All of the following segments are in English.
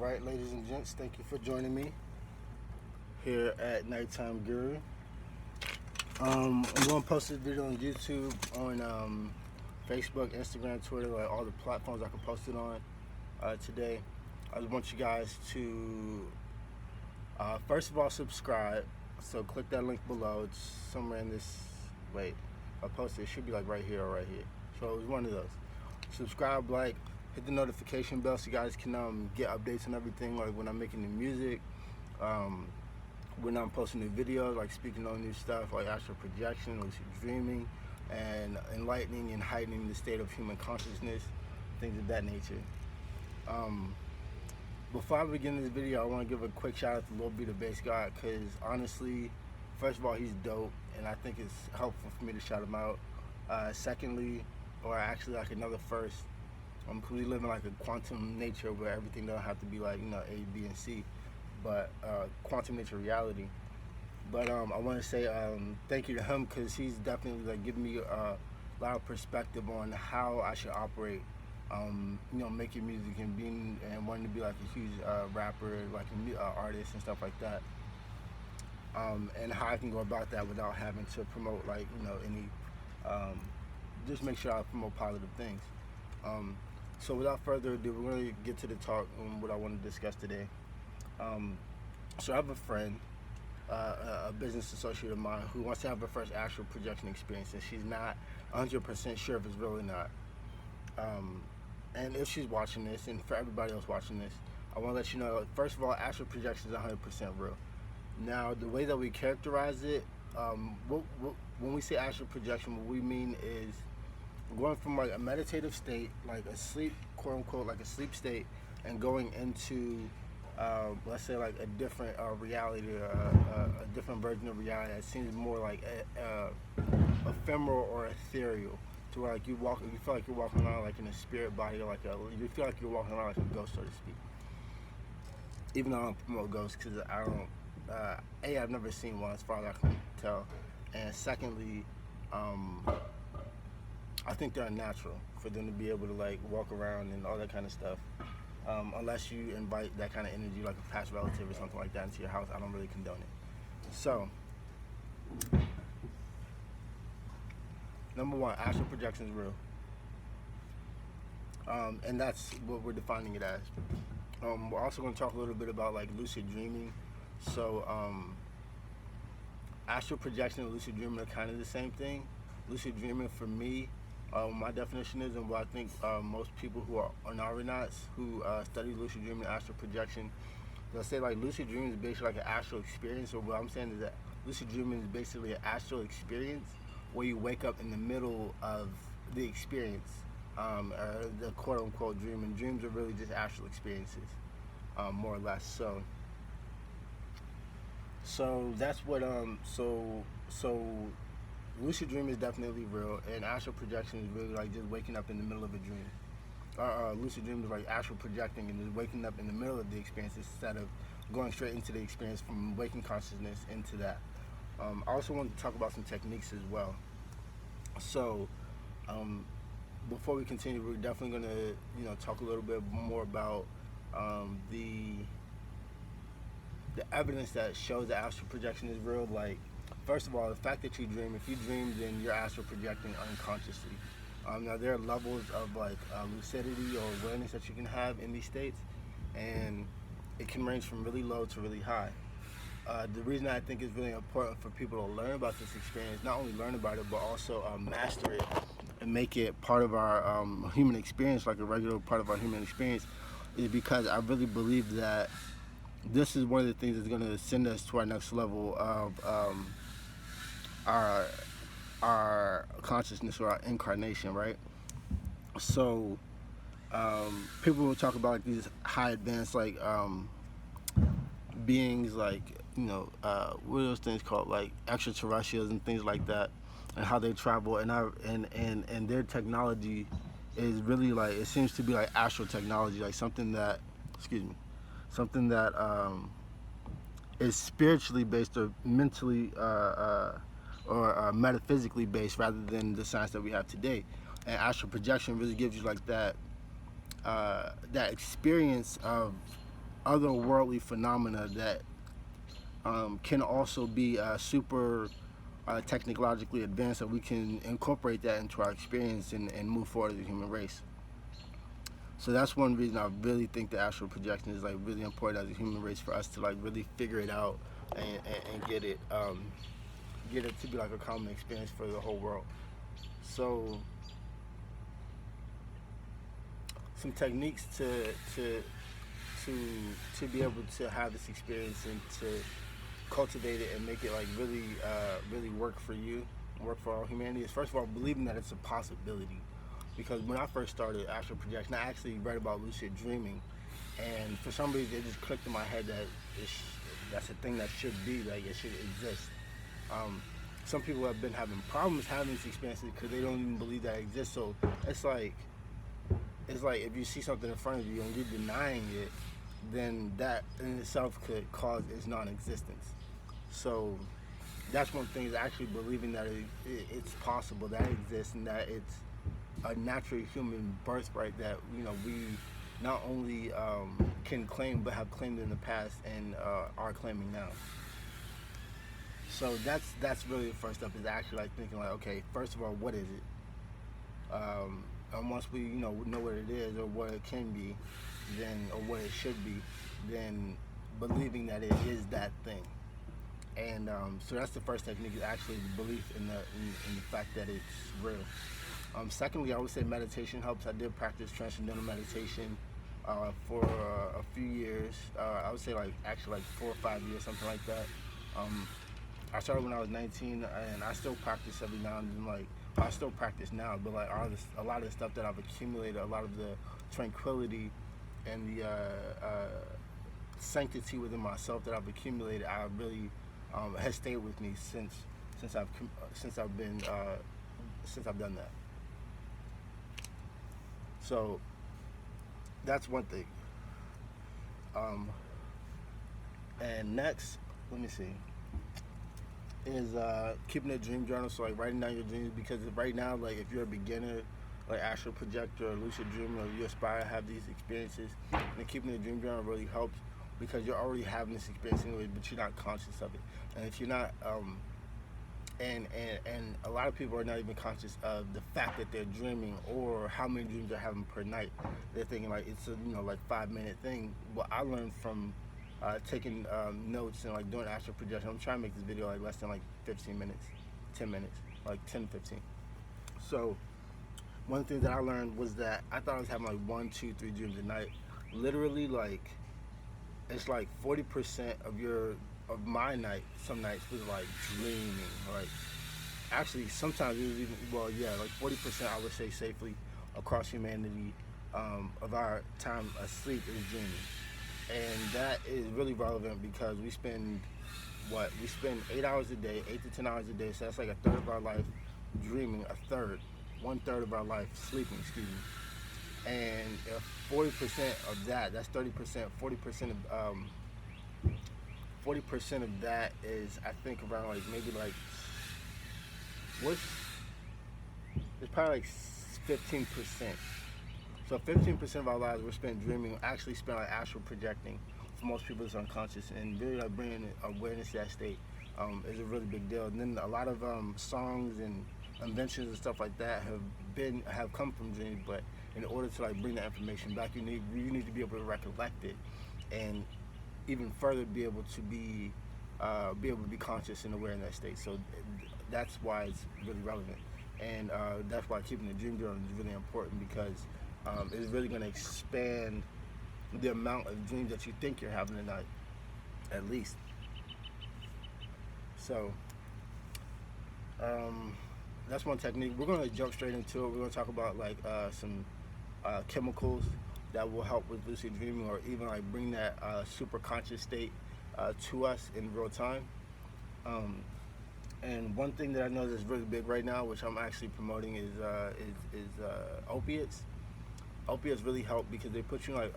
Alright, ladies and gents, thank you for joining me here at Nighttime Guru. I'm going to post this video on YouTube, on Facebook, Instagram, Twitter, like all the platforms I can post it on today. I just want you guys to, first of all, subscribe. So click that link below. It's somewhere in this, wait, I posted it. It should be like right here or right here. So it's one of those. Subscribe, like, hit the notification bell so you guys can get updates on everything, like when I'm making new music, when I'm posting new videos, like speaking on new stuff like astral projection, lucid dreaming, and enlightening and heightening the state of human consciousness, things of that nature. Before I begin this video, I want to give a quick shout out to Lil B the Bass God, because honestly, first of all, he's dope, and I think it's helpful for me to shout him out. Secondly, or actually like another first, we live in like a quantum nature where everything don't have to be like, you know, A, B, and C, but quantum nature reality. But I want to say thank you to him, because he's definitely like giving me a lot of perspective on how I should operate. You know, making music and being and wanting to be like a huge rapper, like an artist and stuff like that. And how I can go about that without having to promote like, you know, any, just make sure I promote positive things. So without further ado, we're going to get to the talk on what I want to discuss today. So I have a friend, a business associate of mine, who wants to have her first astral projection experience, and she's not 100% sure if it's real or not. And if she's watching this, and for everybody else watching this, I want to let you know, first of all, astral projection is 100% real. Now, the way that we characterize it, when we say astral projection, what we mean is going from like a meditative state, like a sleep, quote unquote, like a sleep state, and going into, let's say, like a different reality, a different version of reality that seems more like ephemeral or ethereal, to where like you feel like you're walking around like in a spirit body, or like you feel like you're walking around like a ghost, so to speak. Even though I don't promote ghosts, because I don't, I've never seen one as far as I can tell, and secondly, I think they're unnatural for them to be able to like walk around and all that kind of stuff, unless you invite that kind of energy, like a past relative or something like that, into your house. I don't really condone it. So, number one, astral projection is real, and that's what we're defining it as. We're also going to talk a little bit about like lucid dreaming. So, astral projection and lucid dreaming are kind of the same thing. Lucid dreaming, for me, my definition is, and what I think most people who are aeronauts who study lucid dreaming and astral projection, they'll say like lucid dreaming is basically like an astral experience. Or what I'm saying is that lucid dreaming is basically an astral experience where you wake up in the middle of the experience, the quote unquote dream. And dreams are really just astral experiences, more or less. So that's what so lucid dream is definitely real, and astral projection is really like just waking up in the middle of a dream. Lucid dream is like astral projecting and just waking up in the middle of the experience instead of going straight into the experience from waking consciousness into that. I also want to talk about some techniques as well. So before we continue, we're definitely going to, you know, talk a little bit more about the evidence that shows that astral projection is real. Like, first of all, the fact that you dream, if you dream, then you're astral projecting unconsciously. Now, there are levels of like lucidity or awareness that you can have in these states, and it can range from really low to really high. The reason I think it's really important for people to learn about this experience, not only learn about it, but also master it and make it part of our human experience, like a regular part of our human experience, is because I really believe that this is one of the things that's going to send us to our next level of our consciousness, or our incarnation, right? So people will talk about like these high advanced like beings, like, you know, what are those things called, like extraterrestrials and things like that, and how they travel, and their technology is really like, it seems to be like astral technology, like something that, something that is spiritually based or mentally or metaphysically based, rather than the science that we have today. And astral projection really gives you like that that experience of otherworldly phenomena that can also be super technologically advanced, so we can incorporate that into our experience and move forward as a human race. So that's one reason I really think the astral projection is like really important as a human race, for us to like really figure it out and get it to be like a common experience for the whole world. So some techniques to to be able to have this experience and to cultivate it and make it like really work for you, work for all humanity, is first of all believing that it's a possibility. Because when I first started astral projection, I actually read about lucid dreaming, and for some reason it just clicked in my head that that's a thing that should be, like, it should exist. Um, some people have been having problems having these experiences because they don't even believe that it exists. So it's like if you see something in front of you and you're denying it, then that in itself could cause its non-existence. So that's one thing, is actually believing that it's possible, that it exists, and that it's a natural human birthright that we not only can claim, but have claimed in the past and are claiming now. So that's really the first step, is actually like thinking like, okay, first of all, what is it? And once we know what it is or what it can be, then, or what it should be, then believing that it is that thing. And so that's the first technique, is actually the belief in the fact that it's real. Secondly, I would say meditation helps. I did practice transcendental meditation for a few years. I would say actually 4 or 5 years, something like that. I started when I was 19, and I still practice every now and then. Like, I still practice now, but like a lot of the stuff that I've accumulated, a lot of the tranquility and the sanctity within myself that I've accumulated, I really has stayed with me since I've done that. So that's one thing. And next, let me see, is keeping a dream journal. So like writing down your dreams, because right now, like if you're a beginner, like astral projector or lucid dreamer, or you aspire to have these experiences, then keeping a dream journal really helps, because you're already having this experience anyway, but you're not conscious of it. And if you're not, and a lot of people are not even conscious of the fact that they're dreaming, or how many dreams they're having per night. They're thinking like it's a 5-minute thing. What I learned from taking notes and like doing astral projection, I'm trying to make this video like less than like 15 minutes, 10 minutes, like 10, 15. So one thing that I learned was that I thought I was having like 1, 2, 3 dreams a night. Literally, like, it's like 40% of my night, some nights, was like dreaming. Like, actually sometimes it was even, like 40%, I would say safely, across humanity, of our time asleep is dreaming. And that is really relevant, because we spend 8 hours a day, 8 to 10 hours a day. So that's like a third of our life dreaming, one third of our life sleeping, excuse me. And if 40% of that's 30%, 40% of that is, I think, around like maybe like, it's probably like 15%. So 15% of our lives we're spent dreaming, actually spent like astral projecting. For most people, it's unconscious, and really like bringing awareness to that state is a really big deal. And then a lot of songs and inventions and stuff like that have come from dreams. But in order to like bring that information back, you need to be able to recollect it, and even further be able to be conscious and aware in that state. So that's why it's really relevant, and that's why keeping the dream journal is really important, because it's really going to expand the amount of dreams that you think you're having a night, at least. So that's one technique. We're going to jump straight into it. We're going to talk about like some chemicals that will help with lucid dreaming, or even like bring that super conscious state to us in real time. And one thing that I know that's really big right now, which I'm actually promoting, is opiates. Opiates really help, because they put your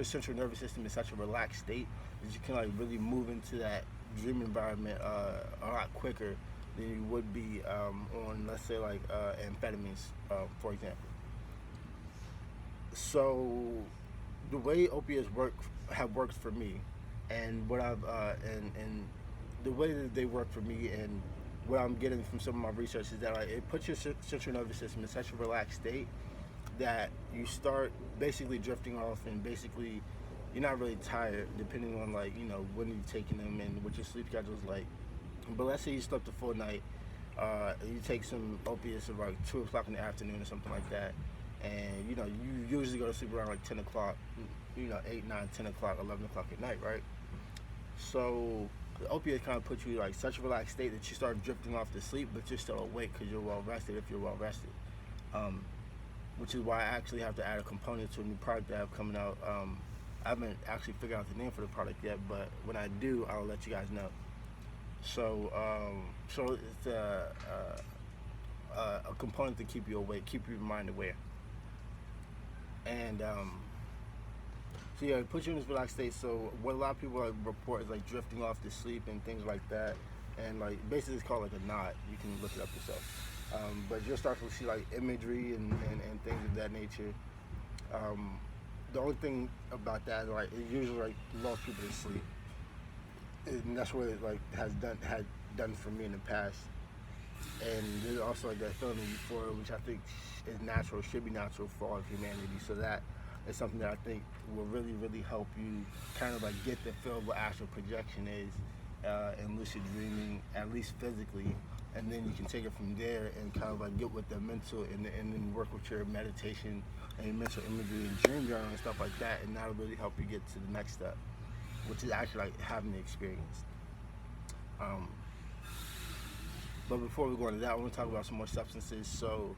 central nervous system in such a relaxed state that you can like really move into that dream environment a lot quicker than you would be on, let's say, like amphetamines, for example. So the way opiates have worked for me, and what I've and the way that they work for me, and what I'm getting from some of my research is that like it puts your central nervous system in such a relaxed state that you start basically drifting off, and basically you're not really tired depending on like when you're taking them and what your sleep schedule is like. But let's say you slept a full night, you take some opiates at like 2 o'clock in the afternoon or something like that, and you usually go to sleep around like 10 o'clock, 8, 9, 10 o'clock, 11 o'clock at night, right? So the opiates kind of put you like such a relaxed state that you start drifting off to sleep, but you're still awake because you're well rested if you're well rested. Um, which is why I actually have to add a component to a new product that I have coming out. I haven't actually figured out the name for the product yet, but when I do, I'll let you guys know. So it's a component to keep you awake, keep your mind aware, and so yeah, it puts you in this relaxed state. So what a lot of people like report is like drifting off to sleep and things like that, and like basically it's called like a nod. You can look it up yourself. But you'll start to see like imagery and things of that nature. The only thing about that, like it usually like lulls people to sleep, and that's what it like had done for me in the past. And there's also like that feeling of euphoria, which I think is natural, should be natural for all of humanity. So that is something that I think will really, really help you kind of like get the feel of what astral projection is, and lucid dreaming, at least physically. And then you can take it from there and kind of like get with the mental, and then work with your meditation and your mental imagery and dream journal and stuff like that, and that'll really help you get to the next step, which is actually like having the experience. But before we go into that, I want to talk about some more substances. So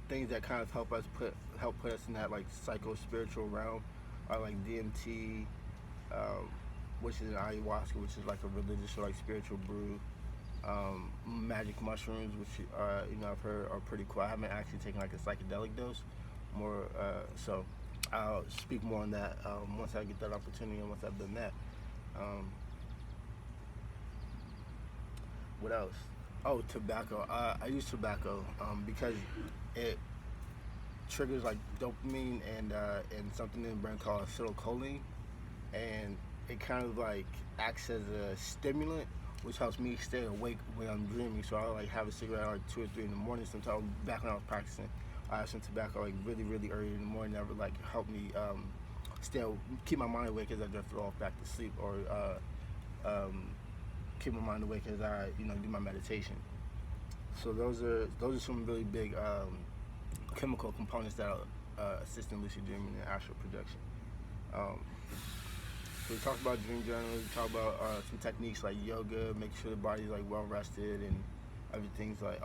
things that kind of help put us in that like psycho-spiritual realm are like DMT, which is an ayahuasca, which is like a religious or like spiritual brew. Magic mushrooms, which I've heard are pretty cool. I haven't actually taken like a psychedelic dose, so I'll speak more on that once I get that opportunity and once I've done that. What else? Oh, tobacco. I use tobacco because it triggers like dopamine and something in the brain called acetylcholine, and it kind of like acts as a stimulant, which helps me stay awake when I'm dreaming. So I like have a cigarette at like 2 or 3 in the morning. Sometimes back when I was practicing, I had some tobacco like really, really early in the morning. That would like help me keep my mind awake as I drifted off back to sleep, or keep my mind awake as I do my meditation. So those are some really big chemical components that assist in lucid dreaming and astral projection. So we talked about dream journals. We talked about some techniques like yoga, make sure the body's like well rested, and everything's like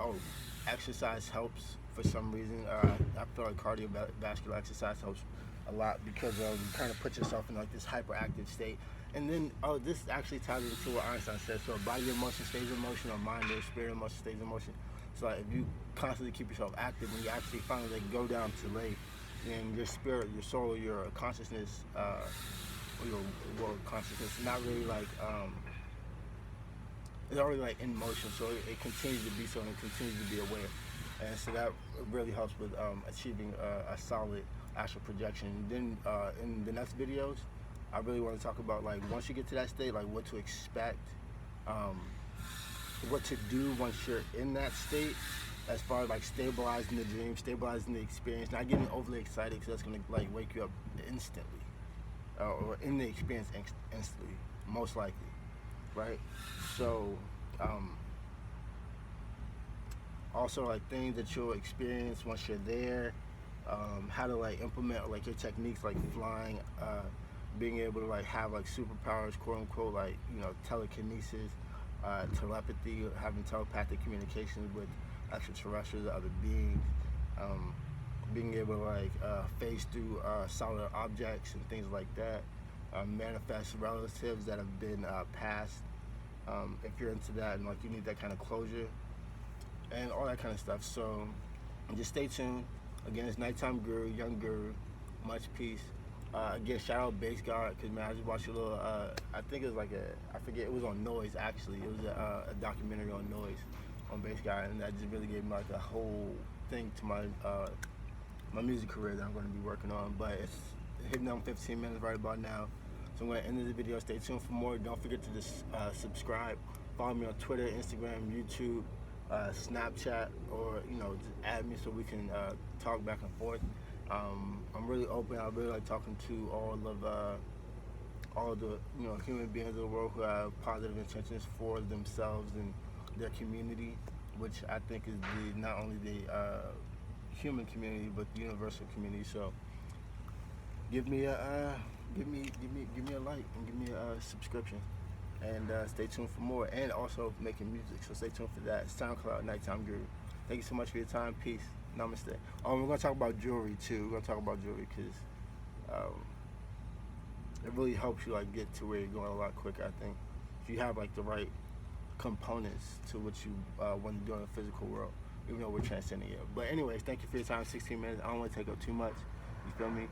exercise helps for some reason. I feel like cardiovascular exercise helps a lot because you kind of put yourself in like this hyperactive state. And then this actually ties into what Einstein said. So body in motion stays in motion, or mind or spirit in motion stays in motion. So like, if you constantly keep yourself active, when you actually finally like go down to lay, then your spirit, your soul, your consciousness, your world consciousness, not really like it's already like in motion, so it continues to be so, and it continues to be aware, and so that really helps with achieving a solid astral projection. And then in the next videos, I really want to talk about like once you get to that state, like what to expect, what to do once you're in that state, as far as like stabilizing the dream, stabilizing the experience, not getting overly excited because that's gonna like wake you up instantly. Or in the experience instantly, most likely, right? So, also like things that you'll experience once you're there, how to like implement like your techniques, like flying, being able to like have like superpowers, quote unquote, like telekinesis, telepathy, having telepathic communications with extraterrestrials, other beings. Being able to like phase through solid objects and things like that, manifest relatives that have been passed, if you're into that and like you need that kind of closure and all that kind of stuff. So just stay tuned. Again, it's Nighttime Guru, Young Guru. Much peace. Again, shout out Bass God, because man, I just watched a little, I think it was like I forget, it was on Noise actually. It was a documentary on Noise on Bass God, and that just really gave me like a whole thing to my music career that I'm going to be working on. But hitting on 15 minutes right about now. So I'm going to end this video. Stay tuned for more. Don't forget to just subscribe. Follow me on Twitter, Instagram, YouTube, Snapchat, or just add me so we can talk back and forth. I'm really open. I really like talking to all the human beings of the world who have positive intentions for themselves and their community, which I think is not only the human community but the universal community. So give me a like and give me a subscription, and stay tuned for more. And also making music, so stay tuned for that. SoundCloud Nighttime Guru. Thank you so much for your time. Peace. Namaste. We're gonna talk about jewelry too. We're gonna talk about jewelry because it really helps you like get to where you're going a lot quicker. I think if you have like the right components to what you want to do in the physical world, even though we're transcending it. But anyways, thank you for your time. 16 minutes. I don't want to take up too much. You feel me?